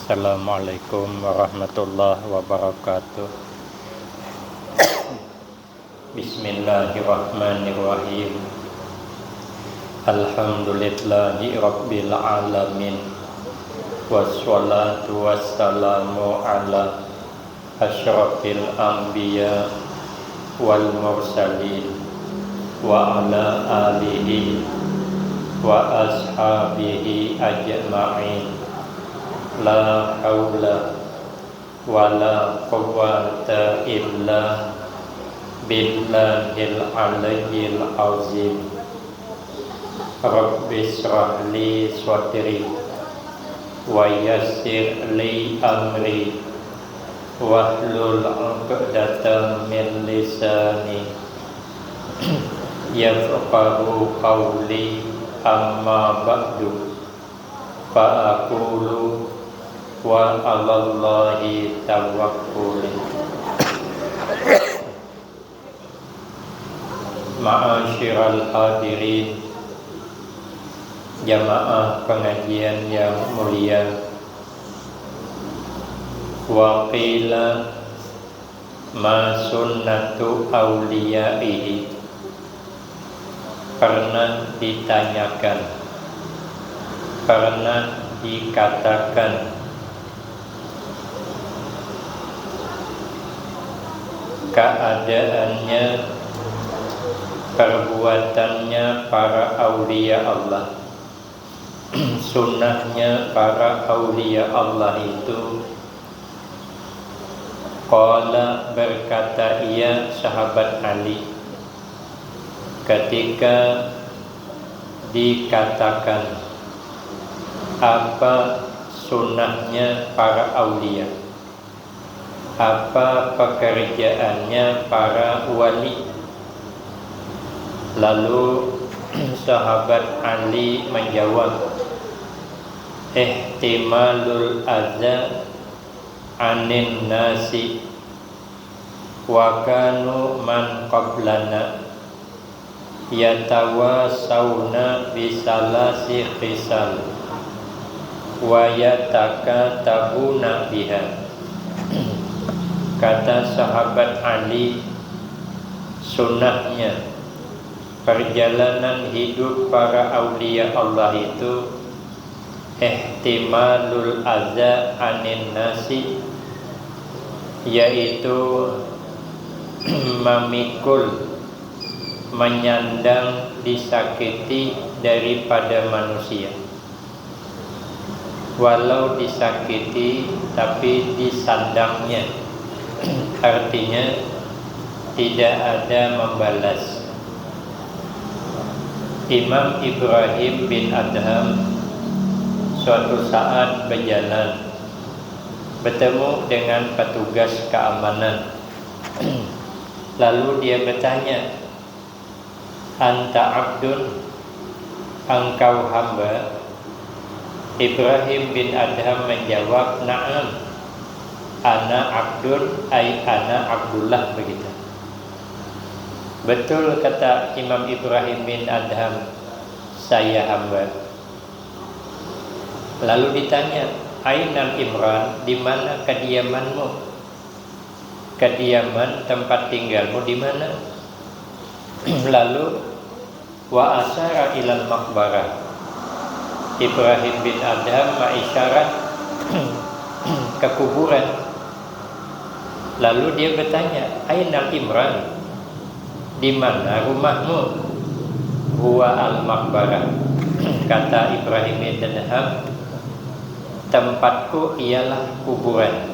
Assalamualaikum warahmatullahi wabarakatuh. Bismillahirrahmanirrahim. Alhamdulillahi rabbil alamin. Wassalatu wassalamu ala asyrafil anbiya wal mursalin wa ala alihi wa ashabihi ajma'in. La haula wa la quwwata illa billahil aliyyil azim. Rabbi shrah li sadri wa yassir li amri wahlul 'uqdatam min lisani yafqahu qawli. Amma ba'du, fa aqulu wa 'alallahi tawakkul. Ma'asyiral hadirin, jamaah pengajian yang mulia. Wa qila ma sunnatu awliyaihi. Pernah ditanyakan, pernah dikatakan, keadaannya, perbuatannya para aulia Allah, sunnahnya para aulia Allah itu. Qala, berkata ia sahabat Ali ketika dikatakan apa sunnahnya para aulia, apa pekerjaannya para wali. Lalu sahabat Ali menjawab, ihtimalul adza anin nasi wa kanu man qablana yatawasawna bisalasi khisal wa yatakatabuna biha. Kata sahabat Ali, sunnahnya perjalanan hidup para aulia Allah itu ihtimalul adza anin nasi, yaitu memikul, menyandang, disakiti daripada manusia. Walau disakiti tapi disandangnya, artinya tidak ada membalas. Imam Ibrahim bin Adham suatu saat berjalan, bertemu dengan petugas keamanan. Lalu dia bertanya, anta abdun, engkau hamba? Ibrahim bin Adham menjawab, na'am, ana abdun, ay ana Abdullah, begitu. Betul, kata Imam Ibrahim bin Adham, saya hamba. Lalu ditanya, ainal imran, di mana kediamanmu? Kediaman, tempat tinggalmu di mana? Lalu wa asyara ilal maqbarah. Ibrahim bin Adham mengisyarat ke kuburan. Lalu dia bertanya, ainal imran, di mana rumahmu? Huwa al maqbarah. Kata Ibrahim bin Adham, tempatku ialah kuburan.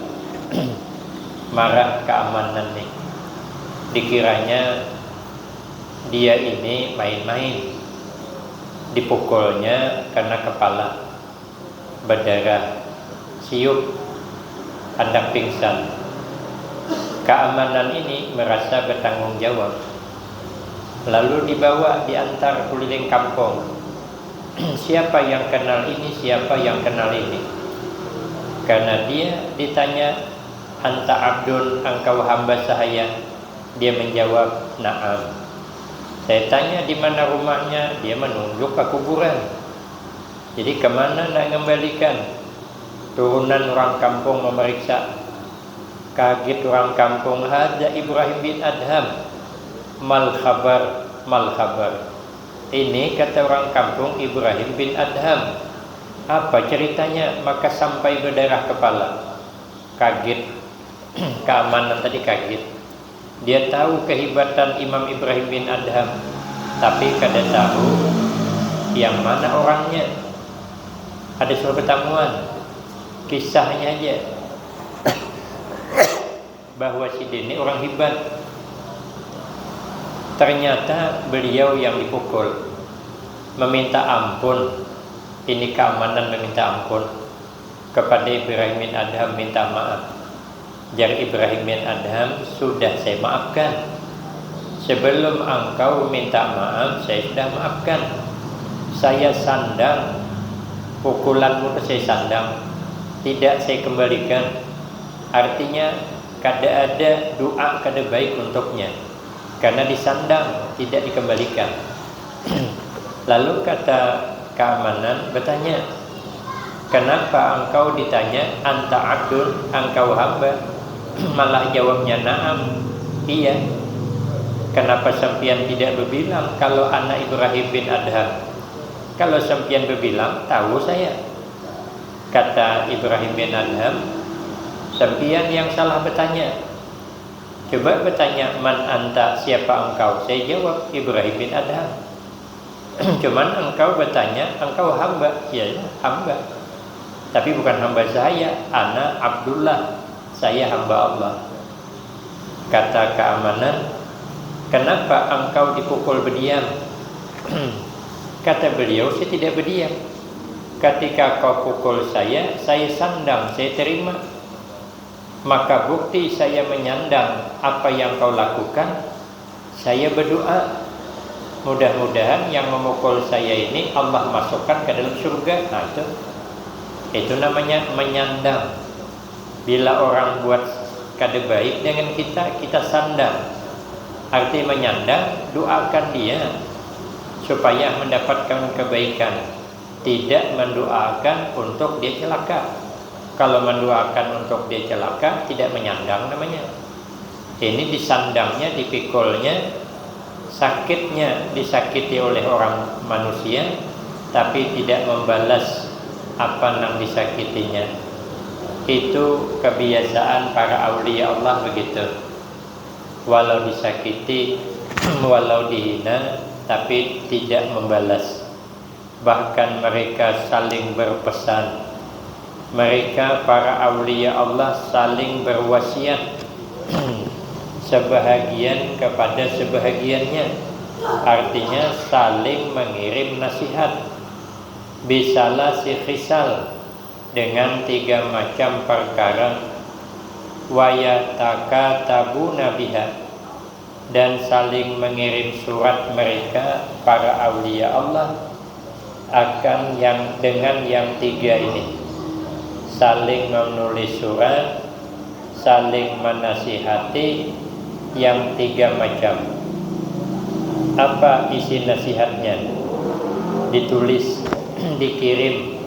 Marah keamanan nih, dikiranya dia ini main-main. Dipukulnya karena kepala berdarah, siup, hendak pingsan. Keamanan ini merasa bertanggung jawab, lalu dibawa diantar keliling kampung. Siapa yang kenal ini, siapa yang kenal ini. Karena dia ditanya, anta abdun, engkau hamba saya. Dia menjawab, na'am. Saya tanya di mana rumahnya, dia menunjuk ke kuburan. Jadi kemana nak kembalikan? Turunan orang kampung memeriksa. Kaget orang kampung, hadza Ibrahim bin Adham. Mal khabar, mal khabar. Ini kata orang kampung Ibrahim bin Adham. Apa ceritanya? Maka sampai berdarah kepala. Kaget. Keamanan tadi kaget. Dia tahu kehebatan Imam Ibrahim bin Adham, tapi kada tahu yang mana orangnya. Ada suatu pertemuan, kisahnya aja bahwa si ini orang hebat. Ternyata beliau yang dipukul, meminta ampun. Ini keamanan meminta ampun kepada Ibrahim bin Adham, minta maaf. Jar Ibrahim bin Adham, sudah saya maafkan. Sebelum engkau minta maaf, saya sudah maafkan. Saya sandang, pukulanmu itu saya sandang, tidak saya kembalikan. Artinya kada ada doa kada baik untuknya, karena disandang, tidak dikembalikan. Lalu kata keamanan bertanya, kenapa engkau ditanya anta abdun, engkau hamba? Malah jawabnya na'am, iya. Kenapa sampian tidak berbilang kalau anak Ibrahim bin Adham? Kalau sampian berbilang, tahu saya. Kata Ibrahim bin Adham, sampian yang salah bertanya. Coba bertanya, man anta, siapa engkau? Saya jawab, Ibrahim bin Adham. Cuman engkau bertanya, engkau hamba. Ya, hamba. Tapi bukan hamba saya, ana Abdullah, saya hamba Allah. Kata keamanan, kenapa engkau dipukul berdiam? Kata beliau, saya tidak berdiam. Ketika kau pukul saya sandang, saya terima. Maka bukti saya menyandang apa yang kau lakukan, saya berdoa. Mudah-mudahan yang memukul saya ini Allah masukkan ke dalam surga. Nah itu namanya menyandang. Bila orang buat kada baik dengan kita, kita sandang. Arti menyandang, doakan dia supaya mendapatkan kebaikan, tidak mendoakan untuk dia celaka. Kalau mendoakan untuk dia celaka, tidak menyandang namanya. Ini disandangnya, dipikulnya, sakitnya disakiti oleh orang manusia, tapi tidak membalas apa yang disakitinya. Itu kebiasaan para aulia Allah begitu. Walau disakiti, walau dihina, tapi tidak membalas. Bahkan mereka saling berpesan. Mereka para aulia Allah saling berwasiat sebahagian kepada sebahagiannya. Artinya saling mengirim nasihat. Bisalah si khisal, dengan 3 macam perkara. Wayataka tabu nabiha, dan saling mengirim surat mereka para aulia Allah akan dengan yang 3 ini. Saling menulis surat, saling menasihati, yang 3 macam. Apa isi nasihatnya? Ditulis, dikirim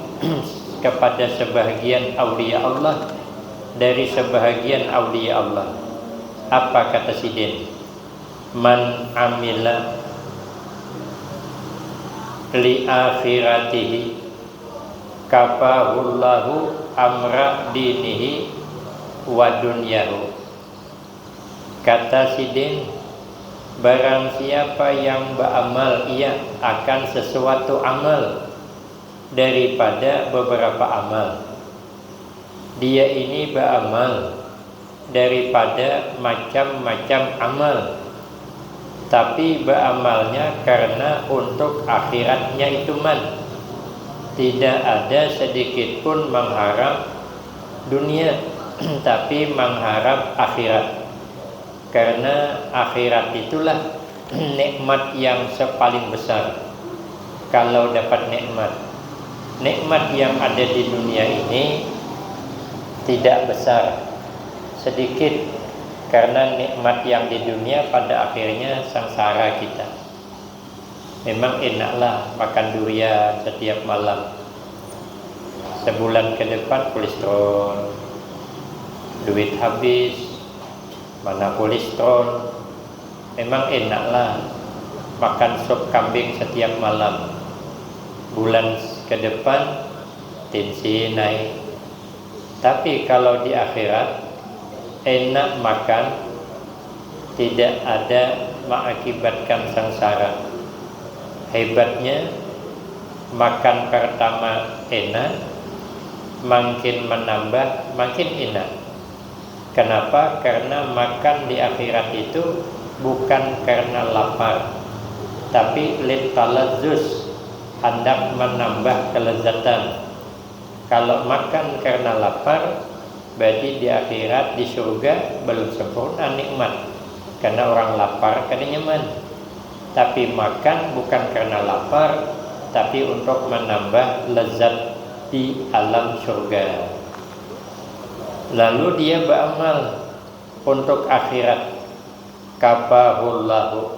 kepada sebahagian aulia Allah dari sebahagian aulia Allah. Apa kata Sidin? Man amila li akhiratihi kafahullahu amra dinihi wa dunyahu. Kata Sidin, barang siapa yang beramal ia akan sesuatu amal daripada beberapa amal. Dia ini beramal daripada macam-macam amal, tapi beramalnya karena untuk akhiratnya itu man. Tidak ada sedikit pun mengharap dunia, tapi mengharap akhirat. Karena akhirat itulah nikmat yang sepaling besar. Kalau dapat nikmat yang ada di dunia ini tidak besar, sedikit. Karena nikmat yang di dunia pada akhirnya sengsara kita. Memang enaklah makan durian setiap malam, sebulan ke depan kolesterol, duit habis, mana kolesterol. Memang enaklah makan sop kambing setiap malam. Bulan ke depan tensi naik. Tapi kalau di akhirat enak makan, tidak ada mengakibatkan sengsara. Hebatnya makan pertama enak, makin menambah makin enak. Kenapa? Karena makan di akhirat itu bukan karena lapar, tapi litalazzus, hendak menambah kelezatan. Kalau makan karena lapar, berarti di akhirat, di surga belum sempurna nikmat. Karena orang lapar kada nyaman. Tapi makan bukan karena lapar, tapi untuk menambah lezat di alam surga. Lalu dia beramal untuk akhirat. Kafahullahu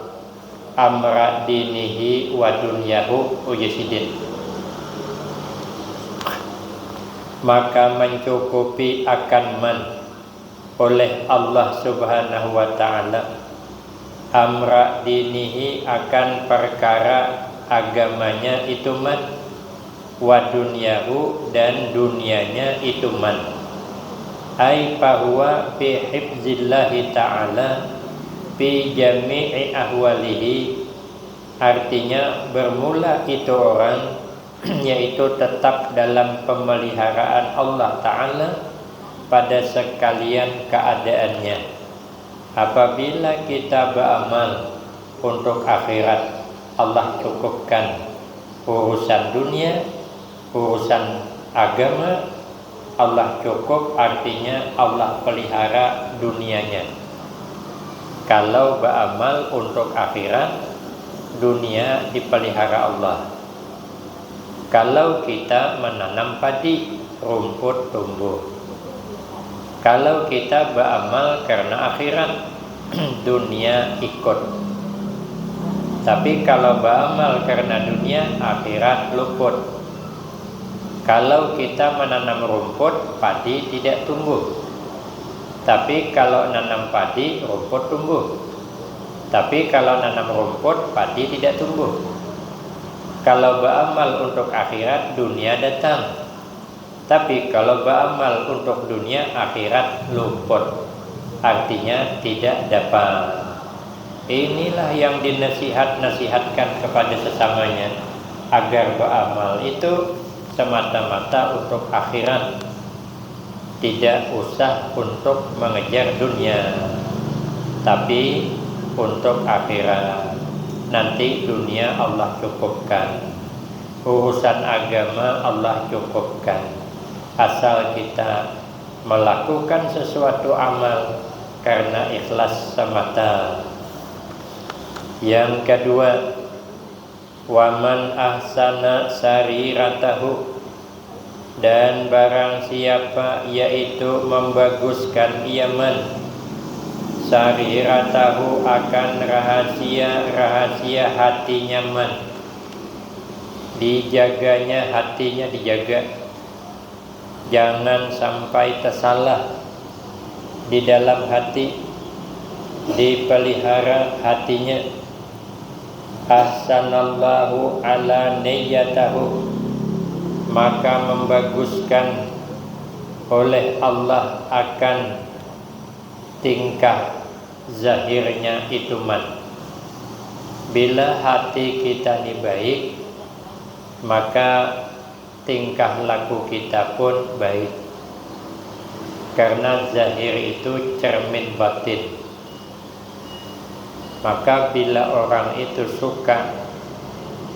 amra dinihi wa dunyahu ujisidin. Maka mencukupi akan oleh Allah Subhanahu wa ta'ala amra dinihi, akan perkara agamanya itu wa dunyahu, dan dunianya itu ai fahuwa fi hifzillahi ta'ala fi jami'i ahwalihi. Artinya bermula itu orang yaitu tetap dalam pemeliharaan Allah Ta'ala pada sekalian keadaannya. Apabila kita beramal untuk akhirat, Allah cukupkan urusan dunia, urusan agama Allah cukup, artinya Allah pelihara dunianya. Kalau beramal untuk akhirat, dunia dipelihara Allah. Kalau kita menanam padi, rumput tumbuh. Kalau kita beramal karena akhirat, dunia ikut. Tapi kalau beramal karena dunia, akhirat luput. Kalau kita menanam rumput, padi tidak tumbuh. Tapi kalau nanam padi, rumput tumbuh. Tapi kalau nanam rumput, padi tidak tumbuh. Kalau beramal untuk akhirat, dunia datang. Tapi kalau beramal untuk dunia, akhirat luput. Artinya tidak dapat. Inilah yang dinasihatkan kepada sesamanya, agar beramal itu semata-mata untuk akhirat, tidak usah untuk mengejar dunia, tapi untuk akhirat. Nanti dunia Allah cukupkan, urusan agama Allah cukupkan, asal kita melakukan sesuatu amal karena ikhlas semata. Yang kedua, waman ahsana sariratahu, dan barang siapa yaitu membaguskan iaman sariratahu, akan rahasia hatinya dijaganya, hatinya dijaga, jangan sampai tersalah di dalam hati, dipelihara hatinya. Ahsanallahu ala niyyatahu, maka membaguskan oleh Allah akan tingkah zahirnya itu Bila hati kita ini baik, maka tingkah laku kita pun baik. Karena zahir itu cermin batin. Maka bila orang itu suka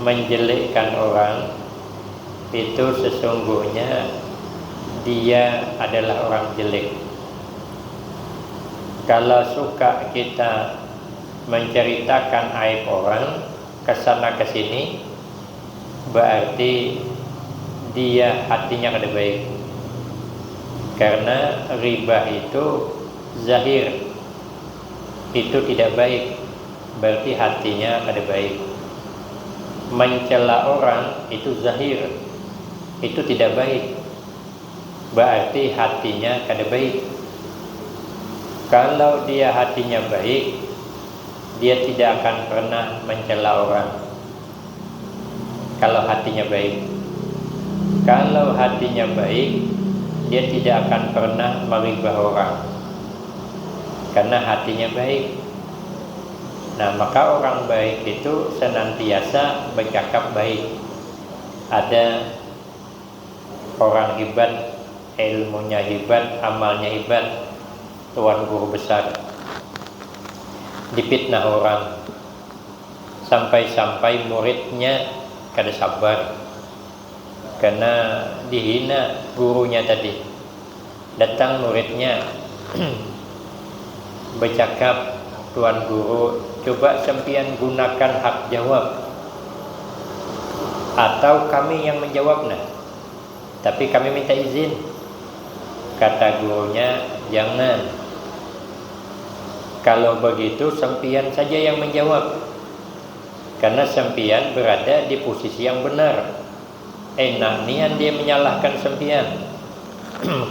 menjelekkan orang, itu sesungguhnya dia adalah orang jelek. Kalau suka kita menceritakan aib orang kesana kesini, berarti dia hatinya kada baik. Karena riba itu zahir, itu tidak baik, berarti hatinya kada baik. Mencela orang itu zahir, itu tidak baik, berarti hatinya kada baik. Kalau dia hatinya baik, dia tidak akan pernah mencela orang. Kalau hatinya baik, kalau hatinya baik, dia tidak akan pernah meribah orang, karena hatinya baik. Nah, maka orang baik itu senantiasa bercakap baik. Ada orang hebat, ilmunya hebat, amalnya hebat, tuan guru besar, dipitnah orang, sampai-sampai muridnya kada sabar karena dihina gurunya tadi. Datang muridnya bercakap, tuan guru, coba sempian gunakan hak jawab, atau kami yang menjawab, nah, tapi kami minta izin. Kata gurunya, jangan. Kalau begitu sempian saja yang menjawab, karena sempian berada di posisi yang benar. Enak nian dia menyalahkan sempian.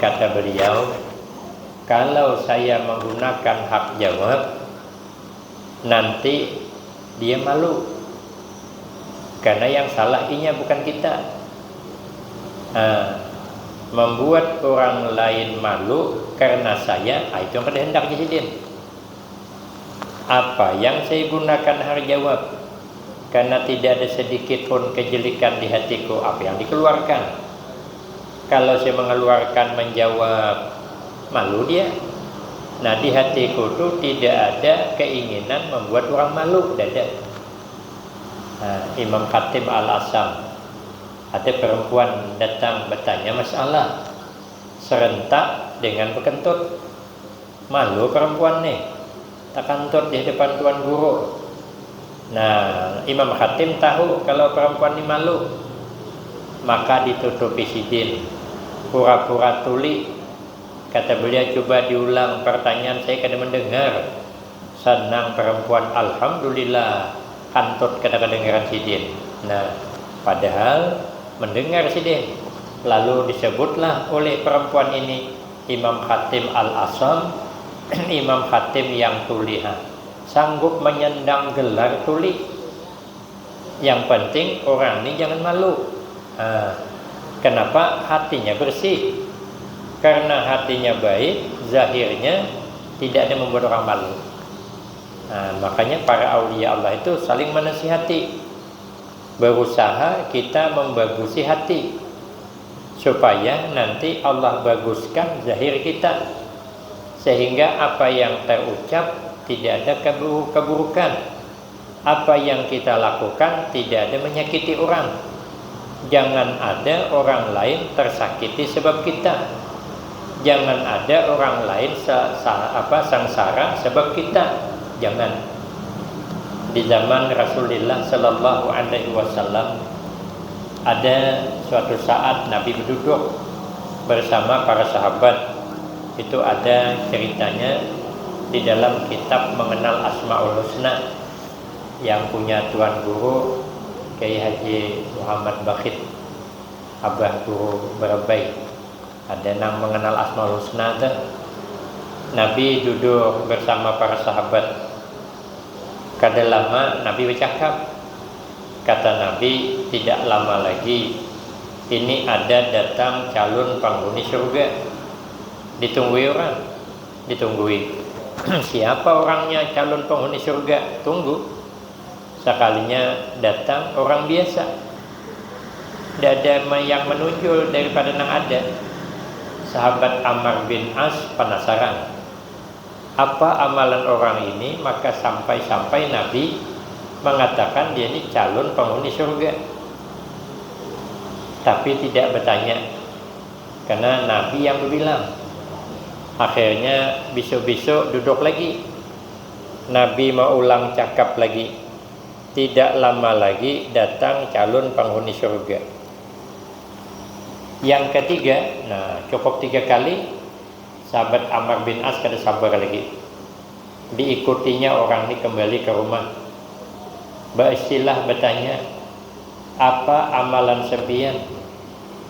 Kata beliau, kalau saya menggunakan hak jawab, nanti dia malu, karena yang salah inya bukan kita. Membuat orang lain malu karena saya, itu yang kehendak kejadian. Apa yang saya gunakan hak jawab, karena tidak ada sedikit pun kejelikan di hatiku, apa yang dikeluarkan. Kalau saya mengeluarkan menjawab, malu dia. Nah, di hatiku itu tidak ada keinginan membuat orang malu, tidak ada. Nah, Imam Khatib Al-Asam, ada perempuan datang bertanya masalah, serentak dengan bekentut. Malu perempuan nih, tak kantut di depan tuan guru. Nah, Imam Khatib tahu kalau perempuan ini malu, maka ditutupi sidin, pura-pura tuli. Kata beliau, coba diulang pertanyaan, saya kada mendengar. Senang perempuan, alhamdulillah, kantut kada kedengaran sidin. Nah, padahal mendengar sidin. Lalu disebutlah oleh perempuan ini Imam Khatib Al-Asam, Imam Khatib yang tuliha, sanggup menyandang gelar tuli. Yang penting orang ini jangan malu. Kenapa? Hatinya bersih. Karena hatinya baik, zahirnya tidak ada membuat orang malu. Makanya para aulia Allah itu saling menasihati, berusaha kita membagusi hati, supaya nanti Allah baguskan zahir kita, sehingga apa yang terucap tidak ada keburukan, apa yang kita lakukan tidak ada menyakiti orang. Jangan ada orang lain tersakiti sebab kita. Jangan ada orang lain sengsara sebab kita. Jangan. Di zaman Rasulullah Sallallahu Alaihi Wasallam, ada suatu saat Nabi duduk bersama para sahabat. Itu ada ceritanya di dalam kitab Mengenal Asmaul Husna yang punya tuan guru Kiai Haji Muhammad Bakhit, Abah Guru Barabai. Ada yang mengenal Asmaul Husna itu. Nabi duduk bersama para sahabat. Kada lama Nabi bercakap. Kata Nabi, tidak lama lagi ini ada datang calon penghuni surga. Ditunggui orang, ditunggui. Siapa orangnya calon penghuni surga? Tunggu. Sekalinya datang orang biasa, tidak ada yang menunjuk daripada yang ada. Sahabat Ammar bin As penasaran, apa amalan orang ini? Maka sampai-sampai Nabi mengatakan dia ini calon penghuni surga. Tapi tidak bertanya, karena Nabi yang berbilang. Akhirnya besok-besok duduk lagi, Nabi mau ulang cakap lagi. Tidak lama lagi datang calon penghuni surga. Yang ketiga, cukup 3 kali, sahabat Ammar bin As kada sabar lagi. Diikutinya orang ini kembali ke rumah. Beristilah bertanya, apa amalan sempian?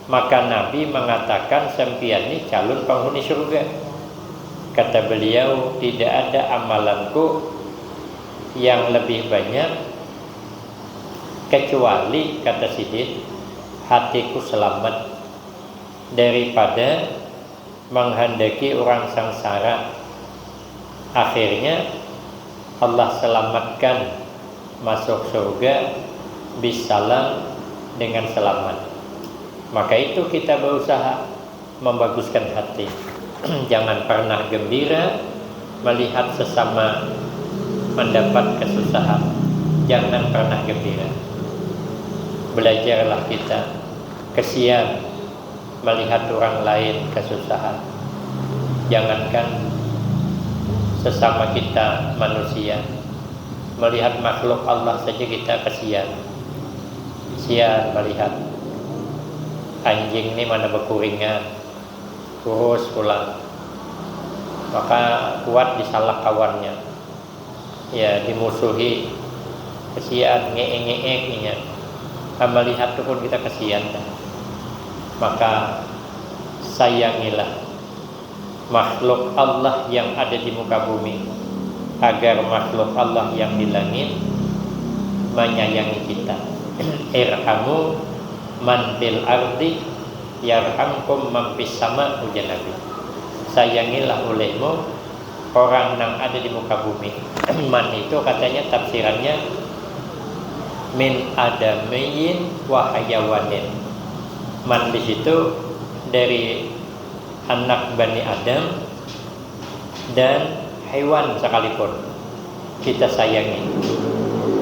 Maka Nabi mengatakan sampeyan ini calon penghuni surga. Kata beliau, tidak ada amalanku yang lebih banyak kecuali, kata Sidin, hatiku selamat daripada menghendaki orang sengsara. Akhirnya Allah selamatkan masuk surga bisalam dengan selamat. Maka itu kita berusaha membaguskan hati. Jangan pernah gembira melihat sesama mendapat kesusahan. Jangan pernah gembira. Belajarlah kita kesian melihat orang lain kesusahan. Jangankan sesama kita manusia, melihat makhluk Allah saja kita kesian. Kesian melihat anjing ini mana berkuringan, kurus pulang, maka kuat disalah kawannya, ya dimusuhi, kesian, ngeek-ngeeknya. Melihat itu pun kita kesian. Maka sayangilah makhluk Allah yang ada di muka bumi, agar makhluk Allah yang di langit menyayangi kita. Irhamu man fil ardi yarhamkum man fis sama, ujar Nabi. Sayangilah olehmu orang yang ada di muka bumi. Man itu katanya tafsirannya min adamiyin wa hayawanin. Man di situ dari anak Bani Adam dan hewan sekalipun kita sayangi.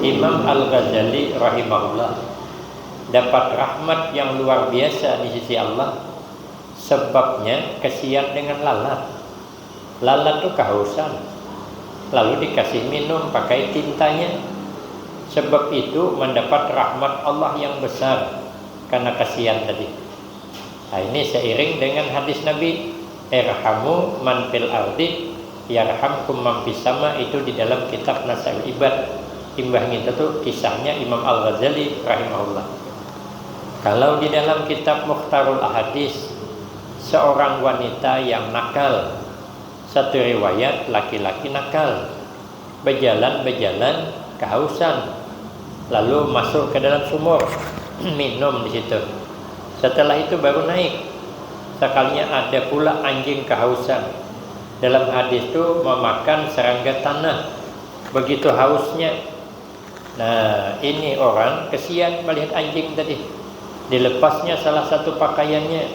Imam Al-Ghazali rahimahullah dapat rahmat yang luar biasa di sisi Allah, sebabnya kesian dengan lalat. Lalat itu kehausan, lalu dikasih minum pakai tintanya. Sebab itu mendapat rahmat Allah yang besar karena kasihan tadi. Nah, ini seiring dengan hadis Nabi, irhamu man fil ardi yarhamkum man fis sama, itu di dalam kitab Nasail Ibad. Imbah itu tuh kisahnya Imam Al-Ghazali rahimahullah. Kalau di dalam kitab Mukhtarul Ahadis, seorang wanita yang nakal, satu riwayat laki-laki nakal, berjalan-berjalan kehausan, lalu masuk ke dalam sumur, minum di situ. Setelah itu baru naik. Sekalinya ada pula anjing kehausan. Dalam hadis itu memakan serangga tanah, begitu hausnya. Nah, ini orang kesian melihat anjing tadi. Dilepasnya salah satu pakaiannya,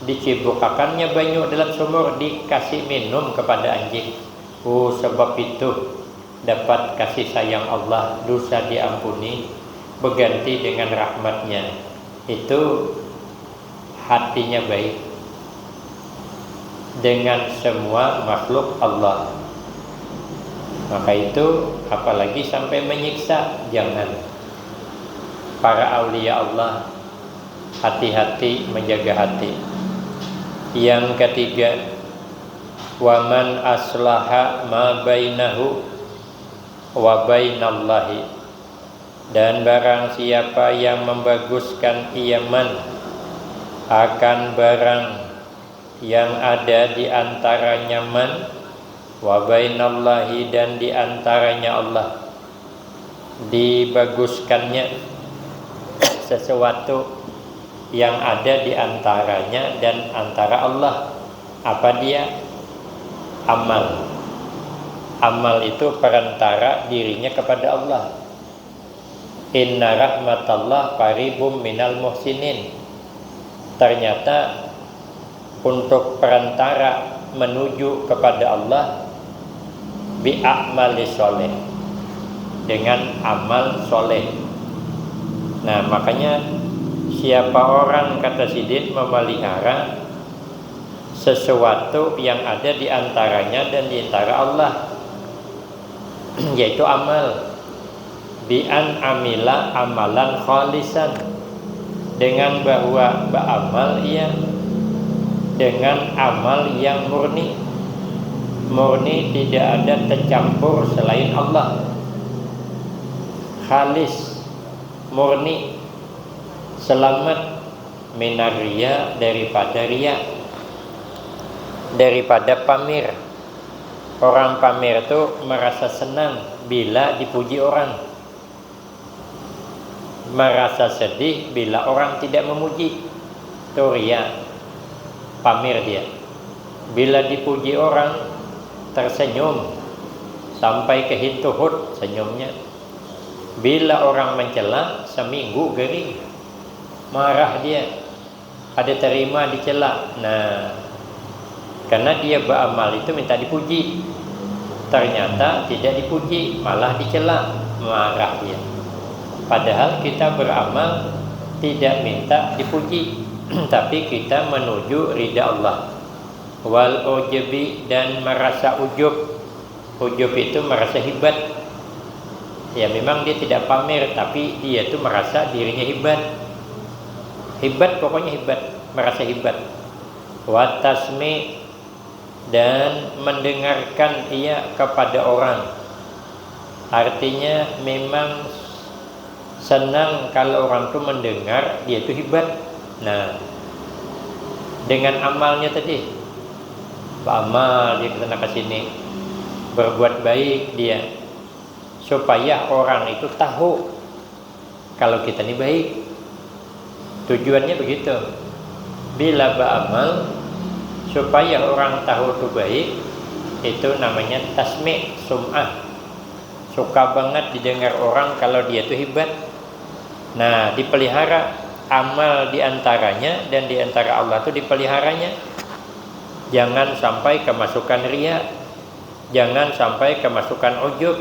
dicibukakannya banyu dalam sumur, dikasih minum kepada anjing. Sebab itu dapat kasih sayang Allah, dosa diampuni, berganti dengan rahmatnya. Itu hatinya baik dengan semua makhluk Allah. Maka itu apalagi sampai menyiksa, jangan. Para aulia Allah hati-hati menjaga hati. Yang ketiga, waman aslaha ma bainahu wa bainallahi, dan barang siapa yang membaguskan iman akan barang yang ada di antaranya man wa bainallahi, dan di antaranya Allah, dibaguskannya sesuatu yang ada di antaranya dan antara Allah. Apa dia? Amal. Amal itu perantara dirinya kepada Allah. Inna rahmatallah qaribum minal muhsinin. Ternyata untuk perantara menuju kepada Allah bi'amali soleh, dengan amal soleh. Nah, makanya siapa orang, kata Sidin, memelihara sesuatu yang ada di antaranya dan di antara Allah, yaitu amal, bi'an amila amalan khalisan, dengan bahwa beramal ia dengan amal yang murni. Murni, tidak ada tercampur selain Allah. Khalis, murni, selamat minar riya, daripada riya, daripada pamer. Orang pamer itu merasa senang bila dipuji orang, merasa sedih bila orang tidak memuji. Itu riya, pamer dia. Bila dipuji orang tersenyum sampai ke hintuhut senyumnya. Bila orang mencela seminggu gering, marah dia, ada terima dicela. Nah, karena dia beramal itu minta dipuji, ternyata tidak dipuji, malah dicela, marah dia. Padahal kita beramal tidak minta dipuji, tapi kita menuju ridha Allah. Wal ujubi, dan merasa ujub. Ujub itu merasa hebat. Ya memang dia tidak pamer, tapi dia itu merasa dirinya hebat. Hebat, pokoknya hebat, merasa hebat. Wa tasmi, dan mendengarkan ia kepada orang. Artinya memang senang kalau orang itu mendengar dia itu hebat. Nah, dengan amalnya tadi, beramal dia kesana kesini, berbuat baik dia, supaya orang itu tahu kalau kita ini baik. Tujuannya begitu. Bila beramal supaya orang tahu itu baik, itu namanya tasmi', sum'ah. Suka banget didengar orang kalau dia itu hebat. Nah, dipelihara amal diantaranya, dan diantara Allah itu dipeliharanya. Jangan sampai kemasukan riya, jangan sampai kemasukan ujub,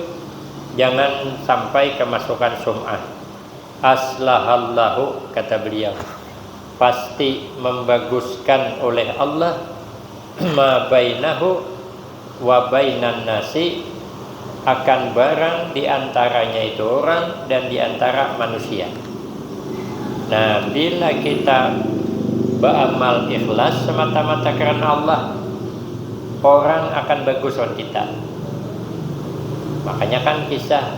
jangan sampai kemasukan sum'ah. Aslahallahu, kata beliau, pasti membaguskan oleh Allah ma bainahu wa bainan nasi, akan barang diantaranya itu orang dan diantara manusia. Nah, bila kita beramal ikhlas semata-mata karena Allah, orang akan bagus dengan kita. Makanya kan kisah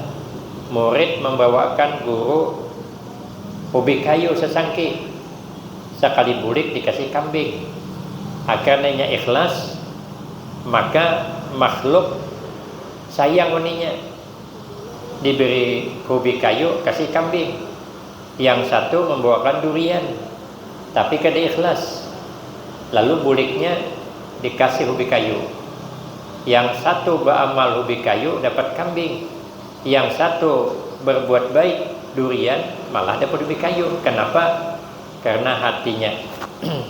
murid membawakan guru ubi kayu sesangki, sekali bulik dikasih kambing. Akhirnya ikhlas, maka makhluk sayang uninya, diberi ubi kayu kasih kambing. Yang satu membawakan durian, tapi kada ikhlas, lalu buliknya dikasih ubi kayu. Yang satu beramal ubi kayu dapat kambing, yang satu berbuat baik durian malah dapat ubi kayu. Kenapa? Karena hatinya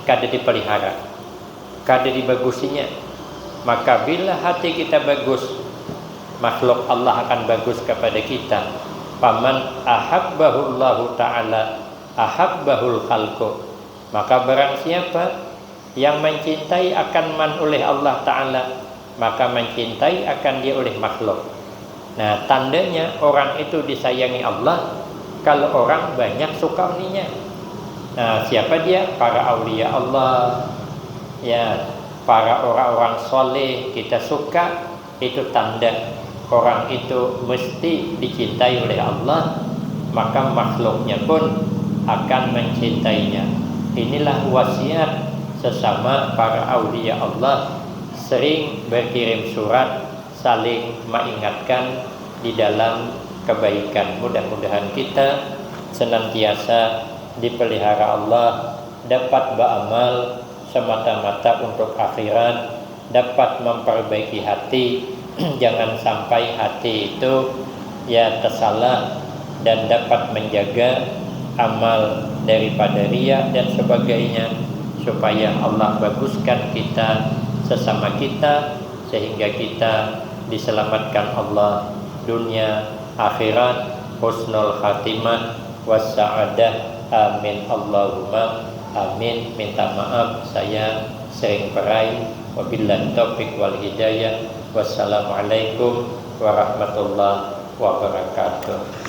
kada dipelihara, kada dibagusinya. Maka bila hati kita bagus, makhluk Allah akan bagus kepada kita. Faman ahabbahullahu ta'ala ahabbahul khalqu, maka barang siapa yang mencintai akan man oleh Allah Ta'ala, maka mencintai akan dia oleh makhluk. Nah, tandanya orang itu disayangi Allah kalau orang banyak suka uninya. Nah, siapa dia? Para aulia Allah, ya, para orang-orang soleh kita suka, itu tanda orang itu mesti dicintai oleh Allah, maka makhluknya pun akan mencintainya. Inilah wasiat sesama para aulia Allah, sering berkirim surat, saling mengingatkan di dalam kebaikan. Mudah-mudahan kita senantiasa dipelihara Allah, dapat beramal semata-mata untuk akhirat, dapat memperbaiki hati. Jangan sampai hati itu ya tersalah, dan dapat menjaga amal daripada riya dan sebagainya, supaya Allah baguskan kita sesama kita, sehingga kita diselamatkan Allah dunia akhirat, husnul khatimah wassa'adah. Amin Allahumma amin. Minta maaf saya sering berai. Wabillahi taufiq wal hidayah. Wassalamualaikum warahmatullahi wabarakatuh.